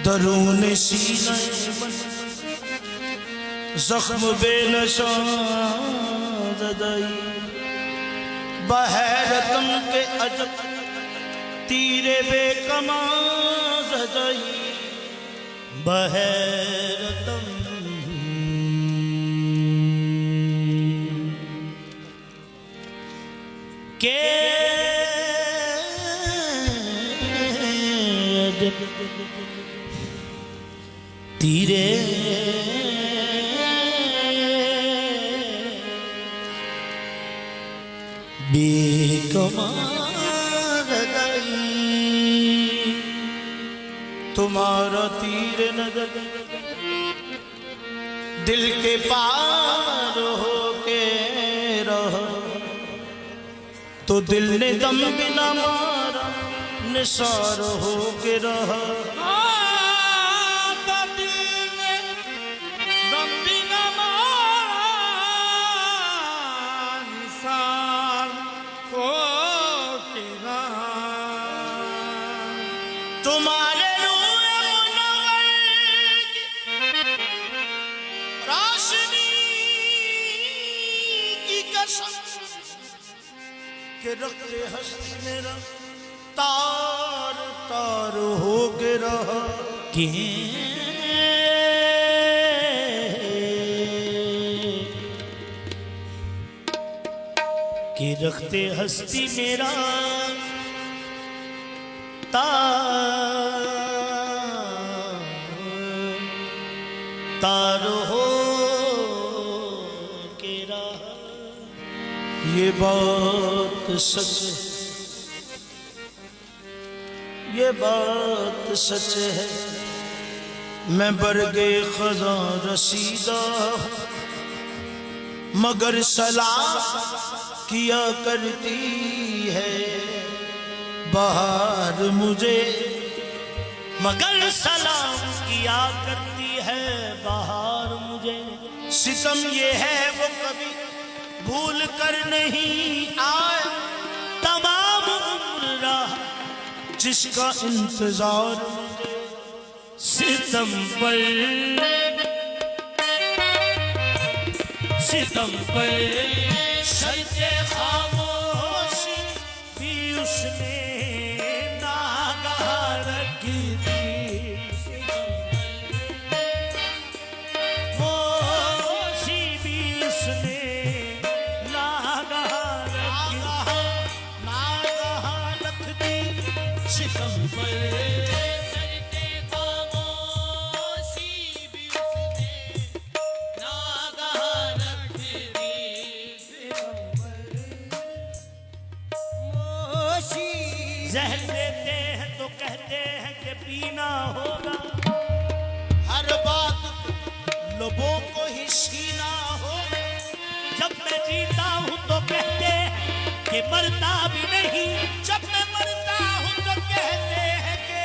दरून सीने जख्म बेनशान ज़दाई बहरतम के अजब तीरे बेकमान ज़दाई बहरतम के तीरे बेकमार तुम्हारा तीर नजर दिल के पार हो के रहा तो दिल ने दम बिना मारा निसार हो के रहा तुम्हारे रूए मुनव्वर रोशनी की कसम के रखते हस्ती मेरा तार तार हो के रहा कि रखते हस्ती मेरा तार हो के रहा। ये बात सच है, ये बात सच है, मैं बरगे खज़ां रसीदा मगर सलाम किया करती है बहार मुझे, मगर सलाम किया करती है बहार मुझे। सितम ये है वो कभी भूल कर नहीं आया, तमाम उम्र रहा जिसका इंतजार मुझे। सितम पर शर्ते खामोशी भी उसने जहर देते हैं तो कहते हैं कि पीना होगा, हर बात लोगों को ही सीना होगा। जब मैं जीता हूँ तो कहते हैं कि मरता भी नहीं, जब मैं मरता हूँ तो कहते हैं कि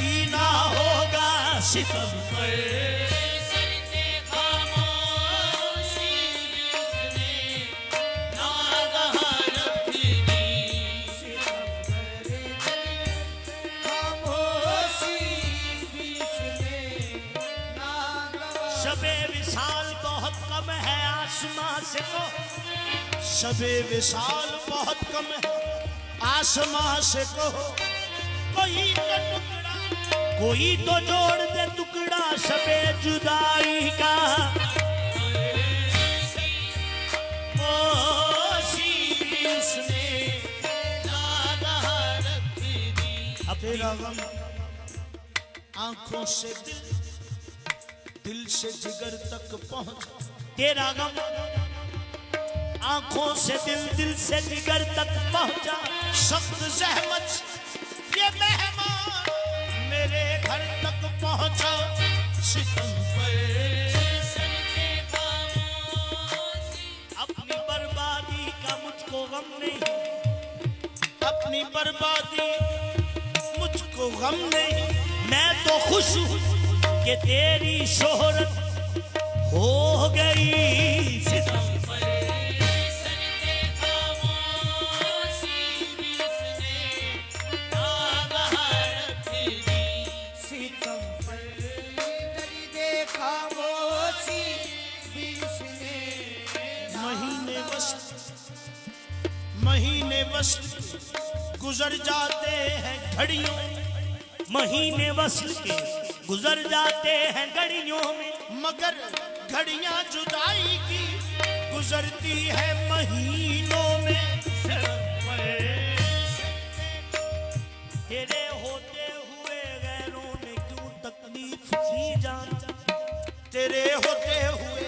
जीना होगा। सितम पर शबे विशाल बहुत कम है आसमां से को, शबे विशाल बहुत कम है आसमां से को। कोई तो टुकड़ा कोई तो जोड़ दे टुकड़ा शबे जुदाई का। उसने तेरा गम आंखों से दिल से जिगर तक पहुंचा, तेरा गम आंखों से दिल से जिगर तक पहुंचा। सख्त ज़हमत ये मेहमान मेरे घर तक पहुंचा। सितम पर अपनी बर्बादी का मुझको गम नहीं, अपनी बर्बादी मुझको गम नहीं। मैं तो खुश हूँ कि तेरी शोहरत हो गई। सितम पर महीने वसल गुजर जाते हैं घड़ियों, महीने वसल के गुजर जाते हैं घड़ियों में, मगर घड़ियां जुदाई की गुजरती है महीनों में। तेरे होते हुए गैरों ने क्यों तकलीफ की जान, तेरे होते हुए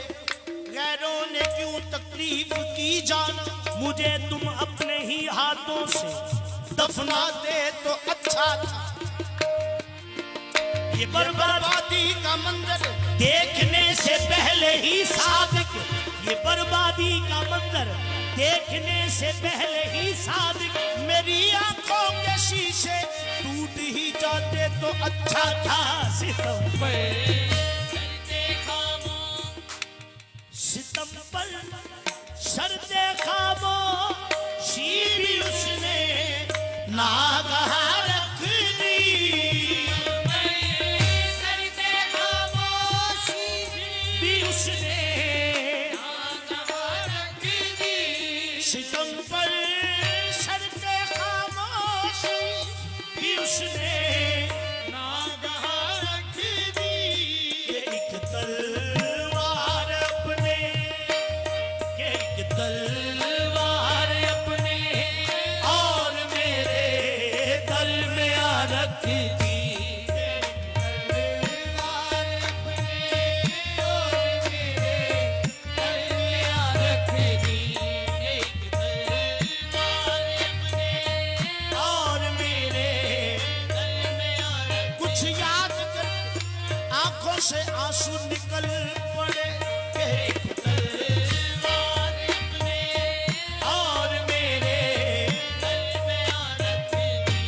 गैरों ने क्यों तकलीफ की जान, मुझे तुम अपने ही हाथों से दफनाते तो अच्छा था। ये बर्बादी का मंजर देखने से पहले ही सादिक, ये बर्बादी का मंजर देखने से पहले ही सादिक, मेरी आंखों के शीशे टूट ही जाते तो अच्छा था। सितम पर शर्ते खामोशी भी उसने नागहा रख दी, शर्ते खामोशी भी उसने नागहा रख दी, सितम पर शर्ते खामोशी भी उसने नागहा रख दी। एक तलवार अपने, एक तलवार अपने और मेरे दल में आ रख दी, तलवार अपने और मेरे दल में आ रख दी, एक तलवार अपने और मेरे दल में आ रख। कुछ याद कर आंखों से आंसू निकल पड़े, एक तलवार अपने और मेरे दल में आ रख दी,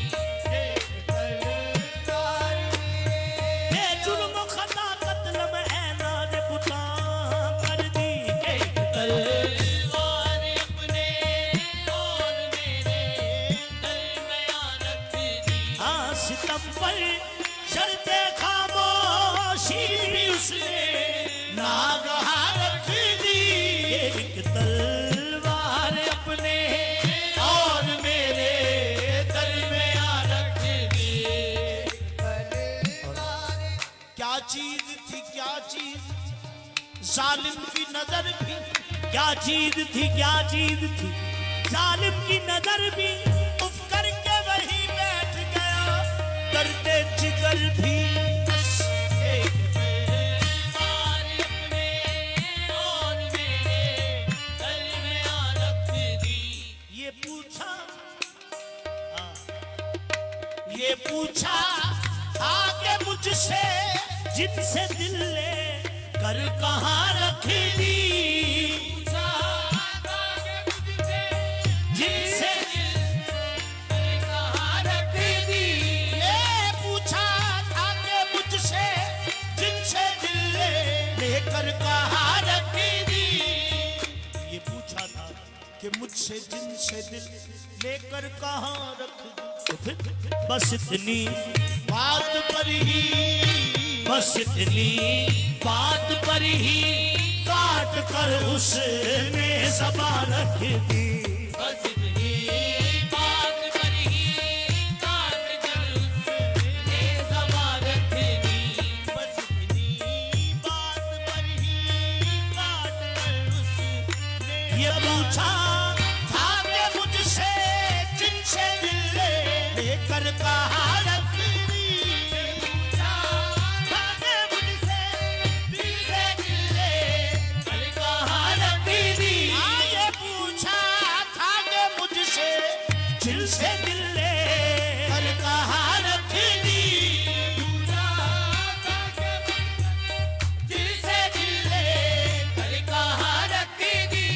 एक तलवार ये जुल्म खता कत्ल में ऐलान बुता कर दी, एक तलवार अपने और मेरे दल में आ रख दी। हाँ सितम पर शर्ते खामोशी भी उसने नागहा रख दी, एक तलवार अपने और मेरे दल में आ रख दी। क्या चीज थी, क्या चीज जालिम की नजर भी, क्या चीज थी, क्या चीज थी जालिम की नजर भी, उफ करके वहीं बैठ गया करते जिगर भी। एक तलवार अपने और मेरे दल में आ रख दी, ये पूछा, ये पूछा आगे मुझसे जिनसे दिल ले कर कहाँ रख दी, पूछा आगे मुझसे जिनसे दिल कहाँ रख दी, ये पूछा आगे मुझसे जिनसे दिल लेकर कहाँ रख दी, ये पूछा था कि मुझसे जिनसे दिल लेकर कहाँ रख दी। तो फिर बस इतनी बात पर ही, बस इतनी बात पर ही काट कर उसने ज़बान रख दी, बस इतनी बात पर ही काट कर उसने ज़बान रख दी, बस इतनी बात पर ही काट कर उसने। ये पूछा था कि मुझसे जिनसे दिल लेकर कहाँ रख दी, पूछा था कि मुझसे जिनसे दिल लेकर कहाँ रख दी। हाँ ये पूछा था कि मुझसे जिनसे दिल लेकर कहाँ रख दी, पूछा था कि जिनसे दिल लेकर कहाँ रख दी,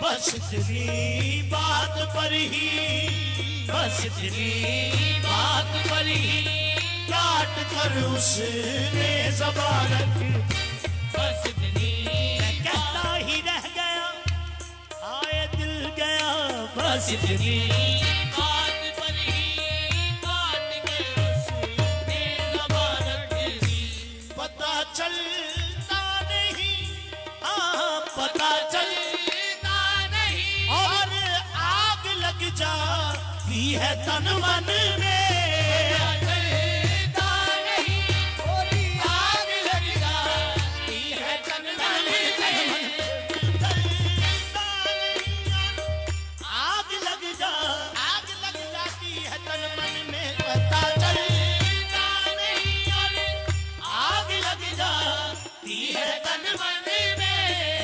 बस इतनी बात पर ही, बस इतनी बात पर ही काट कर उसने ज़बान रख दी, बस इतनी कहता ही रह गया आए दिल गया, बस इतनी बात पर ही काट कर उसने ज़बान रख दी। पता चलता नहीं, हाँ पता चलता नहीं, और आग लग जा है तन मन में,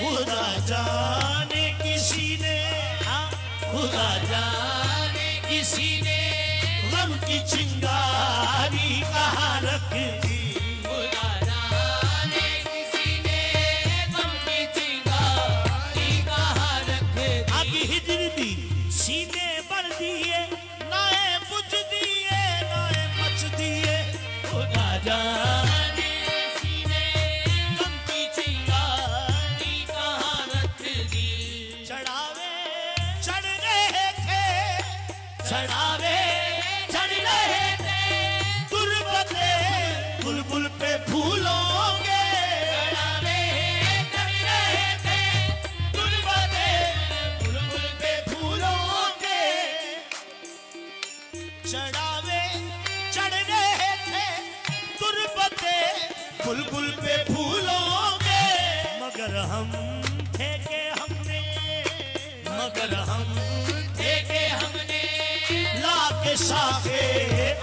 खुदा जाने किसी ने, खुदा जाने किसी ने गम की चिंगारी कहाँ रख दी, खुदा जाने किसी ने गम की चिंगारी कहाँ रख दी। आगे हिजर दी सीने बढ़ दिए, नाए बुझ दिए, नाए मच दिए, खुदा जाने सीने गम की चिंगारी कहाँ रख दी। चढ़ावे चढ़ रहे थे, चढ़ावे चढ़ रहे थे, गुरबते बुलबुल पे फूलों के, चढ़ावे चढ़ रहे थे, गुरबते बुलबुल पे फूलों के, चढ़ावे चढ़ रहे थे, गुरबते बुलबुल पे फूलों के, मगर हम थे के हमने, मगर हम थे के हमने लाके शाखे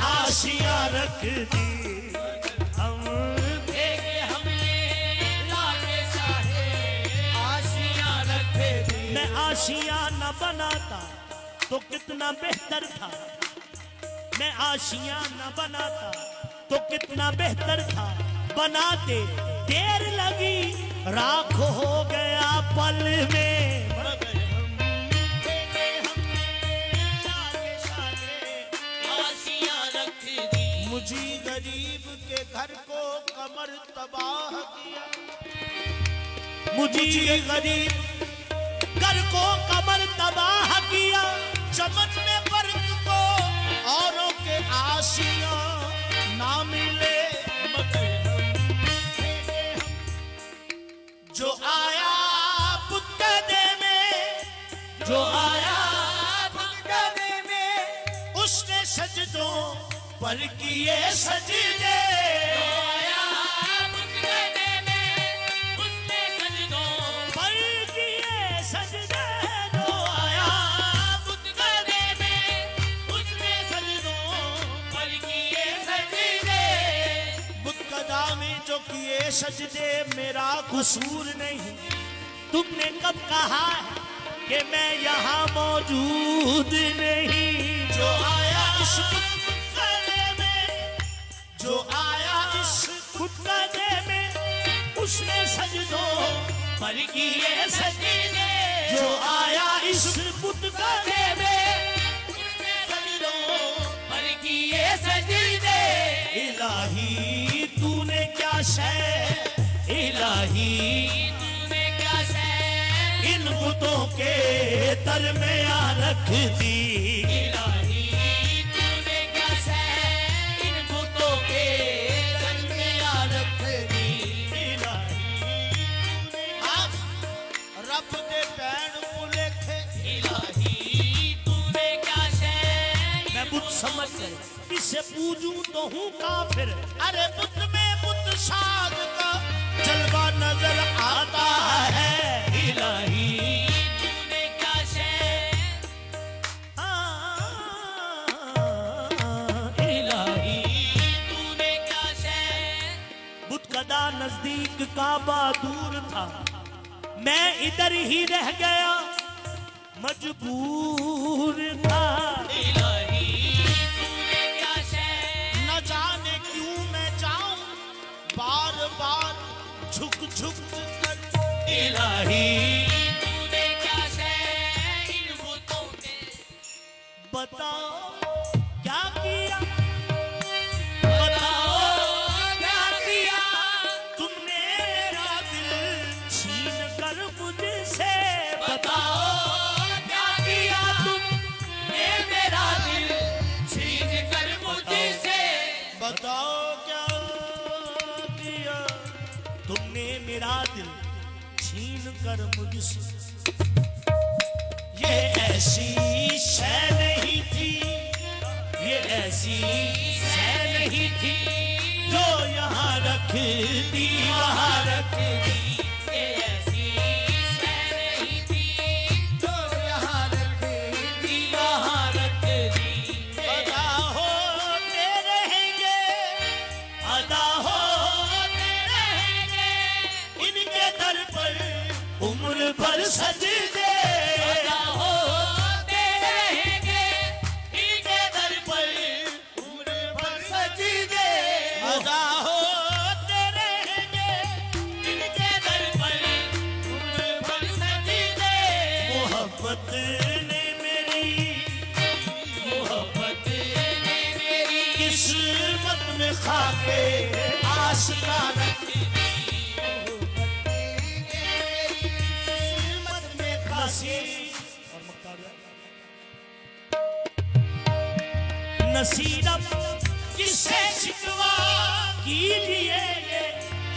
आशियां रख दी, हम थे के हमने लाके शाखे आशियां रख दी। मैं आशियां न बनाता तो कितना बेहतर था, मैं आशियां न बनाता तो कितना बेहतर था, बनाते देर लगी राख हो गया पल में, मुझी गरीब के घर को कमर तबाह किया, मुझी गरीब घर को कमर तबाह किया, चमन में वर्क को औरों के आशियां ना मिले, मगर जो आया पुतने में, जो आया पुतने में, उसने सजदों पर किए सजदे, जो आया पुतने में, उसने सजदों पर किए सजदे, जो आया पुतने में, उसने सजदों पर किए सजदे, बुतकदा में जो किए सजदे मेरा कसूर नहीं, तुमने कब कहा है कि मैं यहाँ मौजूद नहीं, जो आया इस खुदकने में, जो आया इस खुदकने में, उसने सजदों पर किए सजदे, जो आया इस खुदकने में, उसने सजदों पर किए सजदे। इलाही तूने क्या शय, इलाही तूने क्या शय इन बुतों के दरमियां रख दी, इलाही तूने क्या शय इन बुतों के दरमियां रख दी, इलाही तूने आप रब दे पैण मुलेखे, इलाही तूने क्या शय, मैं बुत समझ कर इसे पूजूं तो हूँ काफिर, अरे बुत में बुत शाद का जलवा नजर आता है, इलाही तूने क्या शय, इलाही तूने क्या शय। बुतकदा नजदीक काबा दूर था, मैं इधर ही रह गया मजबूर था, इलाही तूने क्या शय, न जाने क्यों मैं जाऊं बार बार झुक झुक कर, इलाही तूने क्या शय इन बुतों के, बताओ क्या किया, बताओ क्या किया, तुमने मेरा दिल छीन कर मुझसे, बताओ क्या किया, तुमने मेरा दिल छीन कर मुझसे, बताओ क्या किया, तुमने मेरा दिल छीन कर मुझसे। ये ऐसी शय नहीं थी, ऐसी शय नहीं थी जो यहाँ रख दी वहाँ रख दी। ये ऐसी शय नहीं थी जो यहाँ रख दी वहाँ रख दी। अदा होते रहेंगे, अदा होते रहेंगे इनके दर पर उम्र भर सजदे। अदा होते रहेंगे इनके दर पर उम्र भर सजदे। अदा होते रहेंगे इनके दर पर उम्र भर सजदे। मोहब्बत ने मेरी, मोहब्बत ने मेरी किस्मत में खाके आशिका रख दी। किस्मत में खाके नसीरब किससे शिकवा कीजिए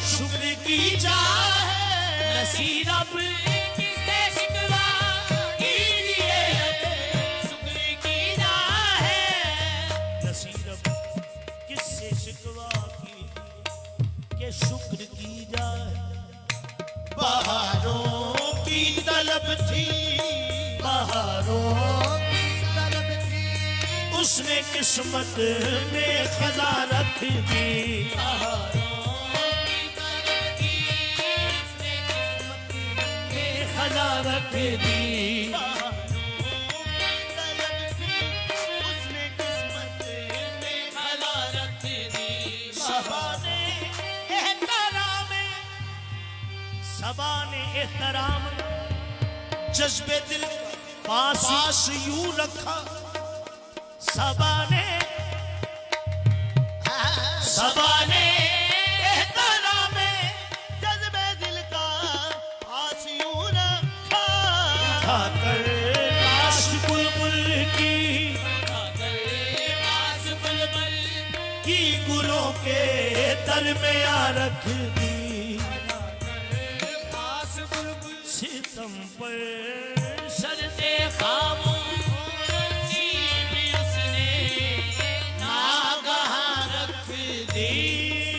शुक्र की जाए। नसीरब किससे शिकवा कीजिए शुक्र की जाए। नसीरब किससे शिकवा कीजिए के शुक्र की जाए। बहारों की तलब थी, बहारों उसने किस्मत में खजा रख दी। में खजा रख दी। उसने किस्मत में भला रख दी। शबाने एहतराम, शबाने एहतराम जज्बे दिल पास यूं रखा। शबाने शबाने एहतराम जज्बे दिल का पास यूं रखा। उठाकर लाश बुलबुल की, पास बुलबुल की गुलों के दरमियां रख दी। पास बुलबुल सितम पर शर्ते खामोशी भी उसने नागहां रख दी।